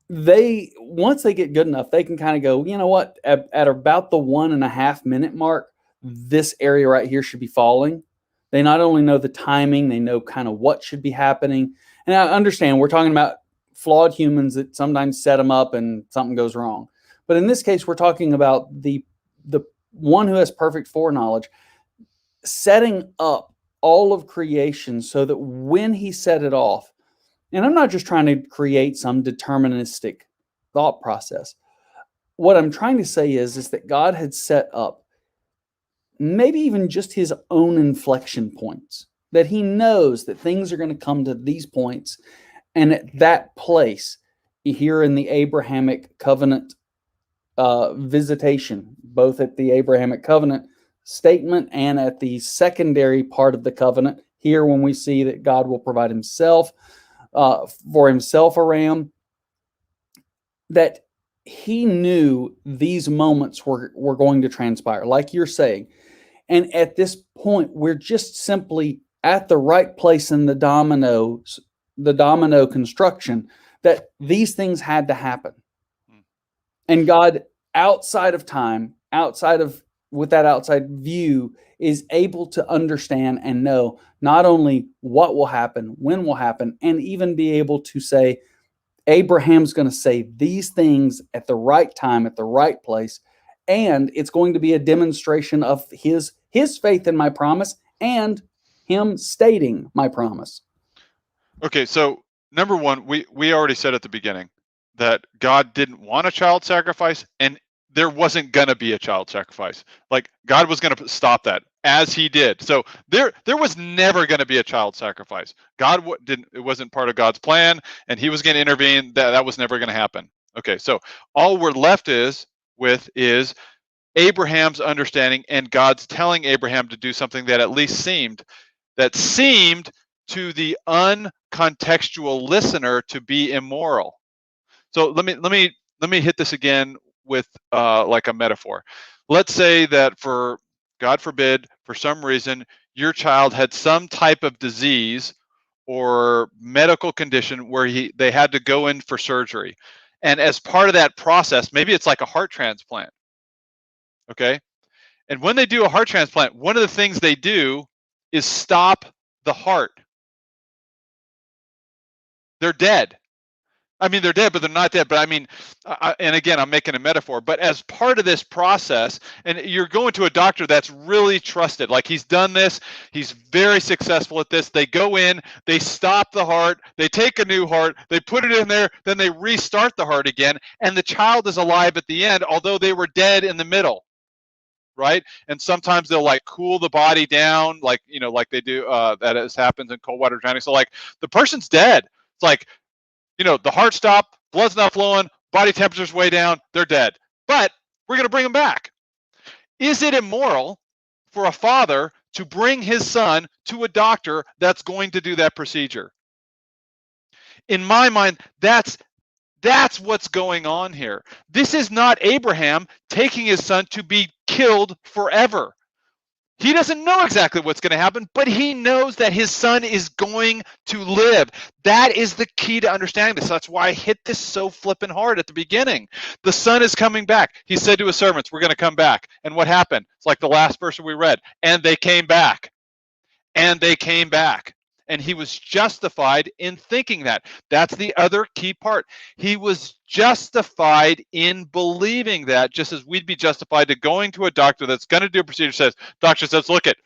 once they get good enough, they can kind of go, you know what, at about the 1.5 minute mark, this area right here should be falling. They not only know the timing, they know kind of what should be happening. And I understand we're talking about flawed humans that sometimes set them up and something goes wrong. But in this case, we're talking about the one who has perfect foreknowledge, setting up all of creation so that when he set it off, and I'm not just trying to create some deterministic thought process. What I'm trying to say is that God had set up maybe even just his own inflection points, that he knows that things are going to come to these points. And at that place, here in the Abrahamic covenant visitation, both at the Abrahamic covenant statement and at the secondary part of the covenant, here when we see that God will provide himself for himself a ram, that he knew these moments were going to transpire, like you're saying. And at this point, we're just simply at the right place in the domino construction, that these things had to happen. And God, outside of time, with that outside view, is able to understand and know not only what will happen, when will happen, and even be able to say, Abraham's going to say these things at the right time, at the right place, and it's going to be a demonstration of his faith in my promise and him stating my promise. Okay, so number one, we already said at the beginning that God didn't want a child sacrifice, and there wasn't gonna be a child sacrifice. Like God was gonna stop that, as He did. So there was never gonna be a child sacrifice. God didn't. It wasn't part of God's plan, and He was gonna intervene. That was never gonna happen. Okay, so all we're left with is Abraham's understanding and God's telling Abraham to do something that at least seemed to the uncontextual listener to be immoral. So let me hit this again with like a metaphor. Let's say that for God forbid, for some reason, your child had some type of disease or medical condition where they had to go in for surgery. And as part of that process, maybe it's like a heart transplant. Okay. And when they do a heart transplant, one of the things they do is stop the heart. They're dead. I mean, they're dead, but they're not dead. But I mean, and again, I'm making a metaphor, but as part of this process, and you're going to a doctor that's really trusted, like he's done this, he's very successful at this. They go in, they stop the heart, they take a new heart, they put it in there, then they restart the heart again, and the child is alive at the end, although they were dead in the middle. Right? And sometimes they'll like cool the body down, like, you know, like they do, that has happens in cold water drowning. So like the person's dead. It's like, you know, the heart stopped, blood's not flowing, body temperature's way down, they're dead. But we're going to bring them back. Is it immoral for a father to bring his son to a doctor that's going to do that procedure? In my mind, that's what's going on here. This is not Abraham taking his son to be killed forever. He doesn't know exactly what's going to happen, but he knows that his son is going to live. That is the key to understanding this. That's why I hit this so flippin' hard at the beginning. The son is coming back. He said to his servants, we're going to come back. And what happened? It's like the last verse we read. And they came back. And they came back. And he was justified in thinking that. That's the other key part. He was justified in believing that, just as we'd be justified to going to a doctor that's going to do a procedure. Doctor says, look it,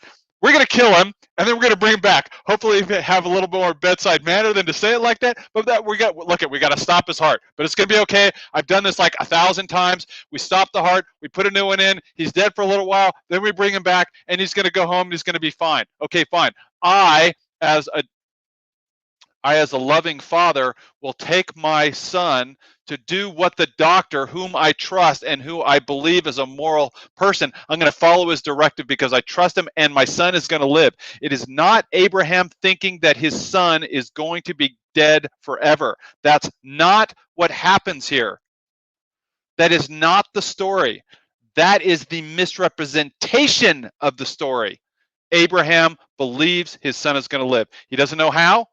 we're going to kill him, and then we're going to bring him back. Hopefully have a little more bedside manner than to say it like that. But that we got to stop his heart. But it's going to be okay. I've done this like 1,000 times. We stop the heart. We put a new one in. He's dead for a little while. Then we bring him back, and he's going to go home, and he's going to be fine. Okay, fine. I, as a loving father, will take my son to do what the doctor, whom I trust and who I believe is a moral person, I'm going to follow his directive because I trust him and my son is going to live. It is not Abraham thinking that his son is going to be dead forever. That's not what happens here. That is not the story. That is the misrepresentation of the story. Abraham believes his son is going to live. He doesn't know how,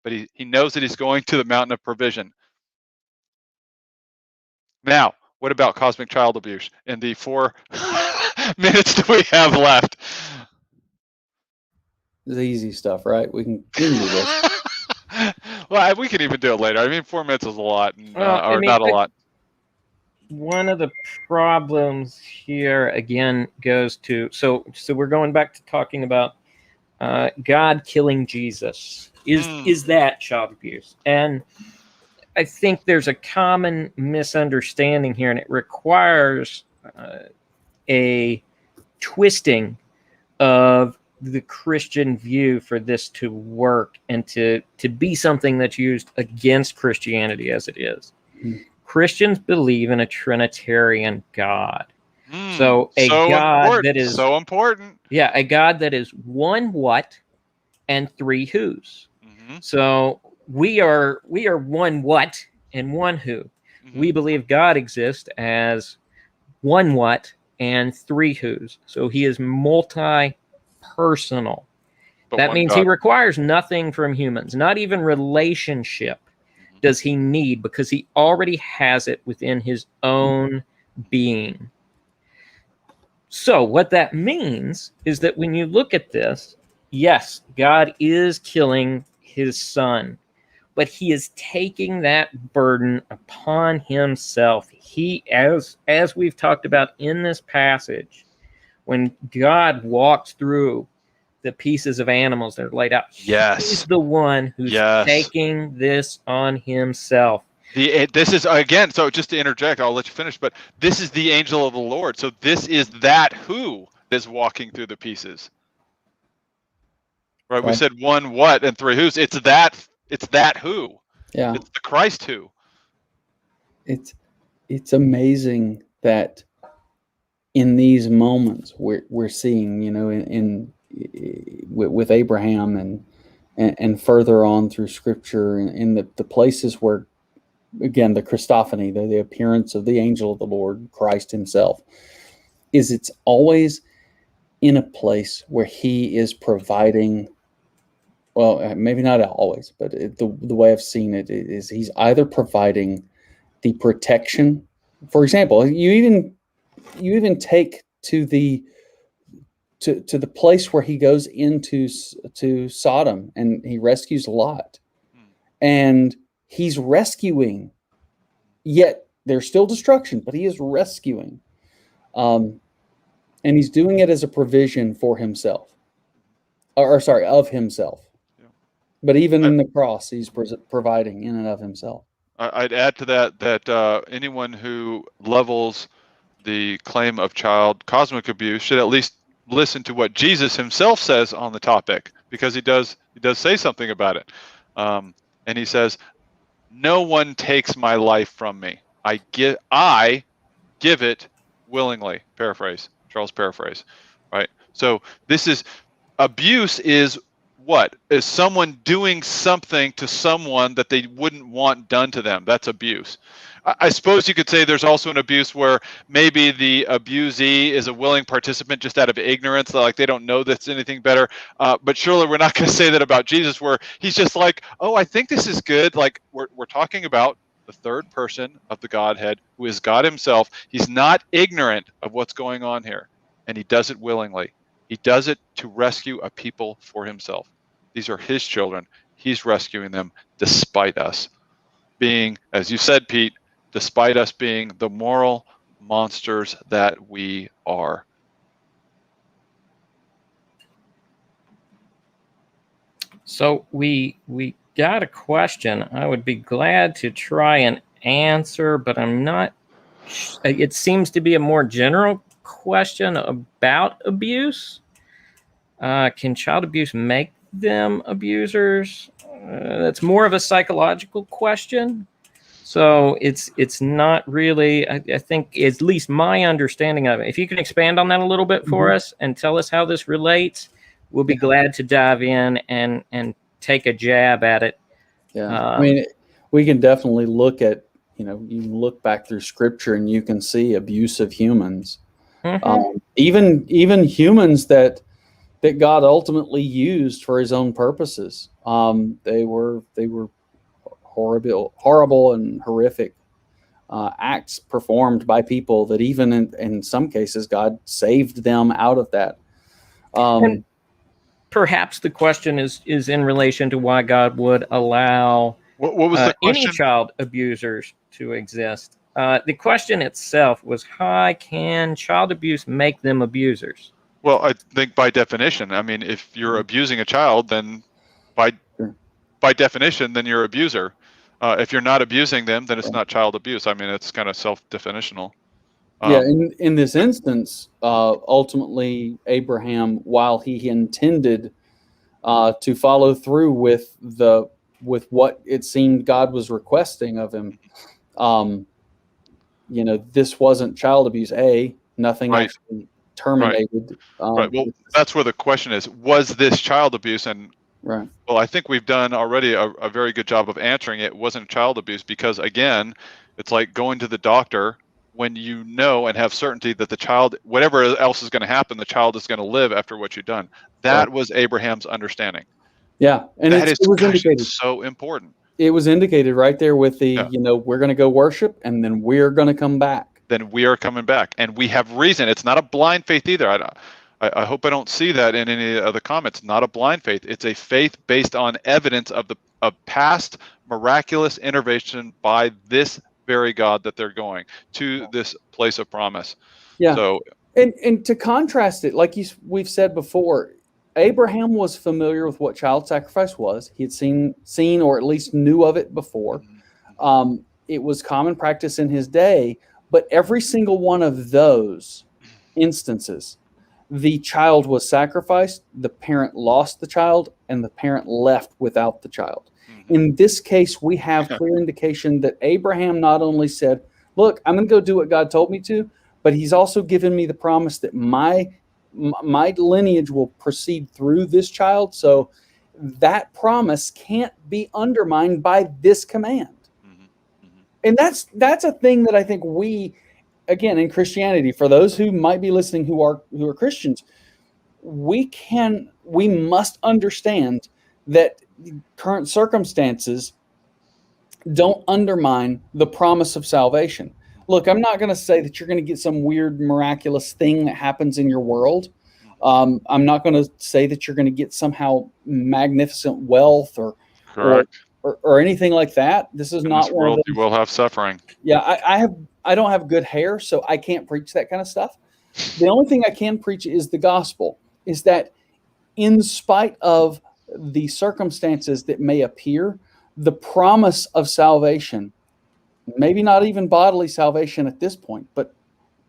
but he knows that he's going to the mountain of provision. Now, what about cosmic child abuse in the 4 minutes that we have left? The easy stuff, right? We can do this. Well, we can even do it later. I mean, 4 minutes is a lot, or not a lot. One of the problems here again goes to so we're going back to talking about God killing Jesus. Is that child abuse? And I think there's a common misunderstanding here, and it requires a twisting of the Christian view for this to work and to be something that's used against Christianity as it is. Christians believe in a Trinitarian God. So God important. That is so important. Yeah, a God that is one what and three who's. So we are one what and one who. We believe God exists as one what and three who's. So he is multi-personal. That means God. He requires nothing from humans, not even relationship does he need, because he already has it within his own being. So what that means is that when you look at this, yes, God is killing his son, but he is taking that burden upon himself. He, as we've talked about in this passage, when God walks through the pieces of animals that are laid out. Yes. He's the one who's taking this on himself. This is, again, so just to interject, I'll let you finish, but this is the angel of the Lord. So this is that who is walking through the pieces. Right? We said one what and three who's. It's that who. Yeah. It's the Christ who. It's amazing that in these moments we're seeing, with Abraham and further on through Scripture, in the places where, again, the Christophany, the appearance of the angel of the Lord, Christ himself, it's always in a place where he is providing. Well, maybe not always, but the way I've seen it is he's either providing the protection. For example, you even take to the place where he goes into Sodom and he rescues Lot, and he's rescuing. Yet there's still destruction, but he is rescuing, and he's doing it as a provision for himself, of himself. But even in the cross, he's providing in and of himself. I'd add to that anyone who levels the claim of child cosmic abuse should at least listen to what Jesus himself says on the topic, because he does say something about it. And he says, "No one takes my life from me. I give it willingly." Charles paraphrase, right? So this is abuse is what? Is someone doing something to someone that they wouldn't want done to them? That's abuse. I suppose you could say there's also an abuse where maybe the abusee is a willing participant just out of ignorance, like they don't know that's anything better. But surely we're not going to say that about Jesus, where he's just like, oh, I think this is good. Like we're talking about the third person of the Godhead, who is God himself. He's not ignorant of what's going on here, and he does it willingly. He does it to rescue a people for himself. These are his children. He's rescuing them despite us being, as you said, Pete, despite us being the moral monsters that we are. So we got a question. I would be glad to try and answer, but I'm not. It seems to be a more general question about abuse. Can child abuse make them abusers? That's more of a psychological question. So it's not really, I think, at least my understanding of it. If you can expand on that a little bit for us and tell us how this relates, we'll be glad to dive in and take a jab at it. Yeah, I mean, we can definitely look at, you can look back through Scripture and you can see abuse of humans. Even humans that God ultimately used for his own purposes. They were horrible and horrific acts performed by people that even in some cases God saved them out of that. And perhaps the question is in relation to why God would allow what was the question? Any child abusers to exist. The question itself was, how can child abuse make them abusers? Well, I think by definition, I mean, if you're abusing a child, then by definition, then you're an abuser. If you're not abusing them, then it's not child abuse. I mean, it's kind of self-definitional. Yeah, in this instance, ultimately, Abraham, while he intended to follow through with what it seemed God was requesting of him, this wasn't child abuse. Nothing actually terminated. Right. Well, that's where the question is: was this child abuse? And well, I think we've done already a very good job of answering it. It wasn't child abuse because, again, it's like going to the doctor when you know and have certainty that the child, whatever else is going to happen, the child is going to live after what you've done. That was Abraham's understanding. Yeah, and it was indicated. So important. It was indicated right there with the, we're going to go worship, and then we're going to come back. Then we are coming back, and we have reason. It's not a blind faith either. I hope I don't see that in any of the comments. Not a blind faith. It's a faith based on evidence of past miraculous intervention by this very God that they're going to this place of promise. Yeah. So and to contrast it, like we've said before, Abraham was familiar with what child sacrifice was. He had seen or at least knew of it before. It was common practice in his day, but every single one of those instances, the child was sacrificed, the parent lost the child, and the parent left without the child. In this case, we have clear indication that Abraham not only said, look, I'm going to go do what God told me to, but he's also given me the promise that my lineage will proceed through this child. So that promise can't be undermined by this command. And that's a thing that I think we, again, in Christianity, for those who might be listening who are Christians, we must understand that current circumstances don't undermine the promise of salvation. Look, I'm not going to say that you're going to get some weird miraculous thing that happens in your world. I'm not going to say that you're going to get somehow magnificent wealth or anything like that. This is not one of those. You will have suffering. Yeah, I don't have good hair, so I can't preach that kind of stuff. The only thing I can preach is the gospel, is that in spite of the circumstances that may appear, the promise of salvation, maybe not even bodily salvation at this point, but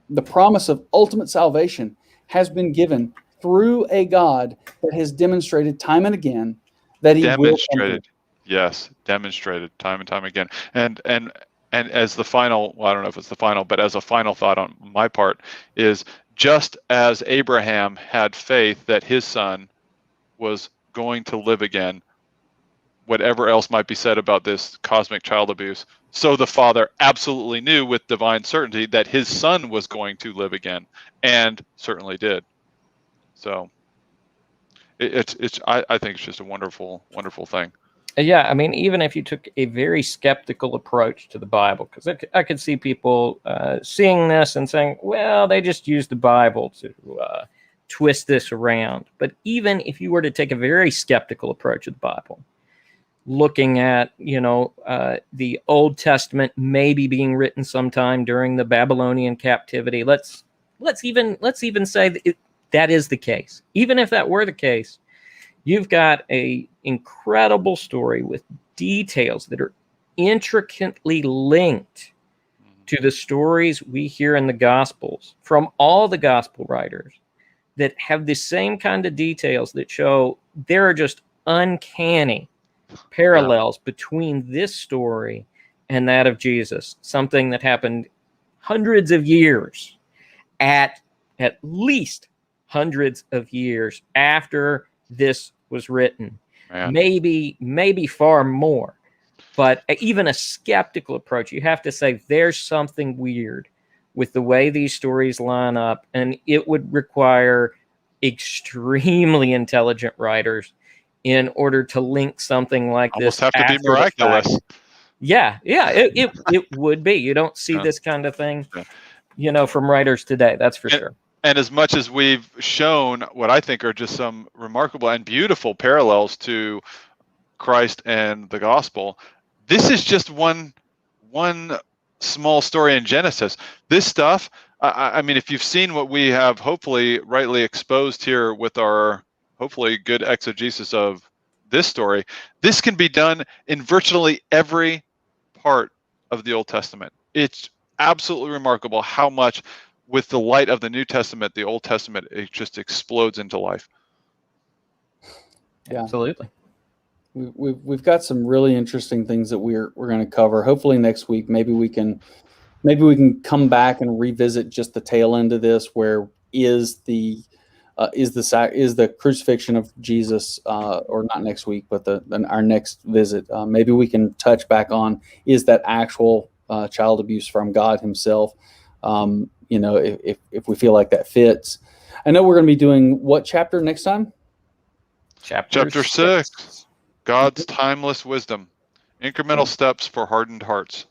the promise of ultimate salvation has been given through a God that has demonstrated time and again that he demonstrated. Yes, demonstrated time and time again. And as the final, well, I don't know if it's the final, but as a final thought on my part is, just as Abraham had faith that his son was going to live again, whatever else might be said about this cosmic child abuse, so the father absolutely knew with divine certainty that his son was going to live again, and certainly did. So I think it's just a wonderful, wonderful thing. Yeah, I mean, even if you took a very skeptical approach to the Bible, because I could see people seeing this and saying, well, they just used the Bible to twist this around. But even if you were to take a very skeptical approach to the Bible, looking at, the Old Testament maybe being written sometime during the Babylonian captivity, let's even say that is the case. Even if that were the case, you've got a incredible story with details that are intricately linked to the stories we hear in the Gospels from all the Gospel writers that have the same kind of details that show there are just uncanny parallels between this story and that of Jesus, something that happened hundreds of years, at least hundreds of years after this was written. Man. Maybe far more. But even a skeptical approach, you have to say there's something weird with the way these stories line up, and it would require extremely intelligent writers in order to link something like this. Almost have to be miraculous. Yeah, it would be. You don't see this kind of thing, from writers today. That's for sure. And as much as we've shown what I think are just some remarkable and beautiful parallels to Christ and the gospel, this is just one small story in Genesis. This stuff, I mean, if you've seen what we have hopefully rightly exposed here with our hopefully good exegesis of this story, this can be done in virtually every part of the Old Testament. It's absolutely remarkable how much, with the light of the New Testament, the Old Testament, it just explodes into life. Yeah, absolutely. We've got some really interesting things that we're going to cover. Hopefully next week, maybe we can come back and revisit just the tail end of this, where is the crucifixion of Jesus, or not next week, but our next visit. Maybe we can touch back on, is that actual child abuse from God himself? If we feel like that fits. I know we're going to be doing what chapter next time? Chapter 6. God's timeless wisdom. Incremental steps for hardened hearts.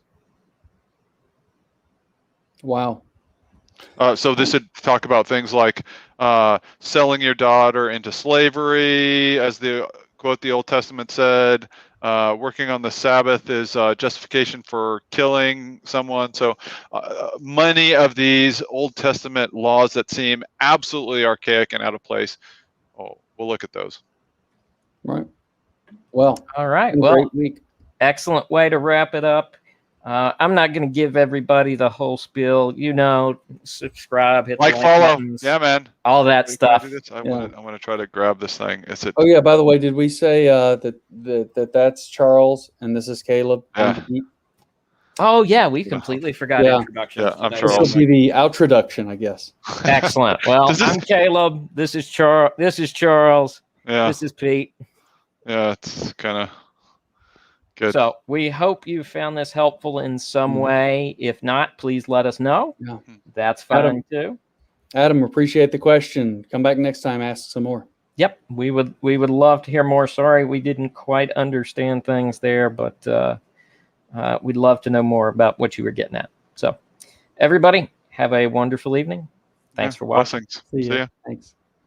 Wow. So this would talk about things like selling your daughter into slavery, as the quote the Old Testament said. Working on the Sabbath is justification for killing someone. So many of these Old Testament laws that seem absolutely archaic and out of place we'll look at those. Right. Well, All right. well, Well, great week. excellent way to wrap it up. I'm not going to give everybody the whole spiel. Subscribe, hit Like, the follow. buttons, Yeah, man. all that stuff. I want to try to grab this thing. Is it? Oh yeah. By the way, did we say that's Charles and this is Caleb? Yeah. Oh yeah, we completely forgot introductions. Yeah, I'm today. This Charles. will be the outroduction, I guess. Excellent. Well, I'm Caleb. This is Charles. Yeah. This is Pete. Yeah, it's kind of good. So we hope you found this helpful in some way. If not, please let us know. Yeah. That's fine too. Adam, appreciate the question. Come back next time, ask some more. Yep, we would love to hear more. Sorry, we didn't quite understand things there, but we'd love to know more about what you were getting at. So, everybody, have a wonderful evening. Thanks for watching. Blessings. See ya. Thanks.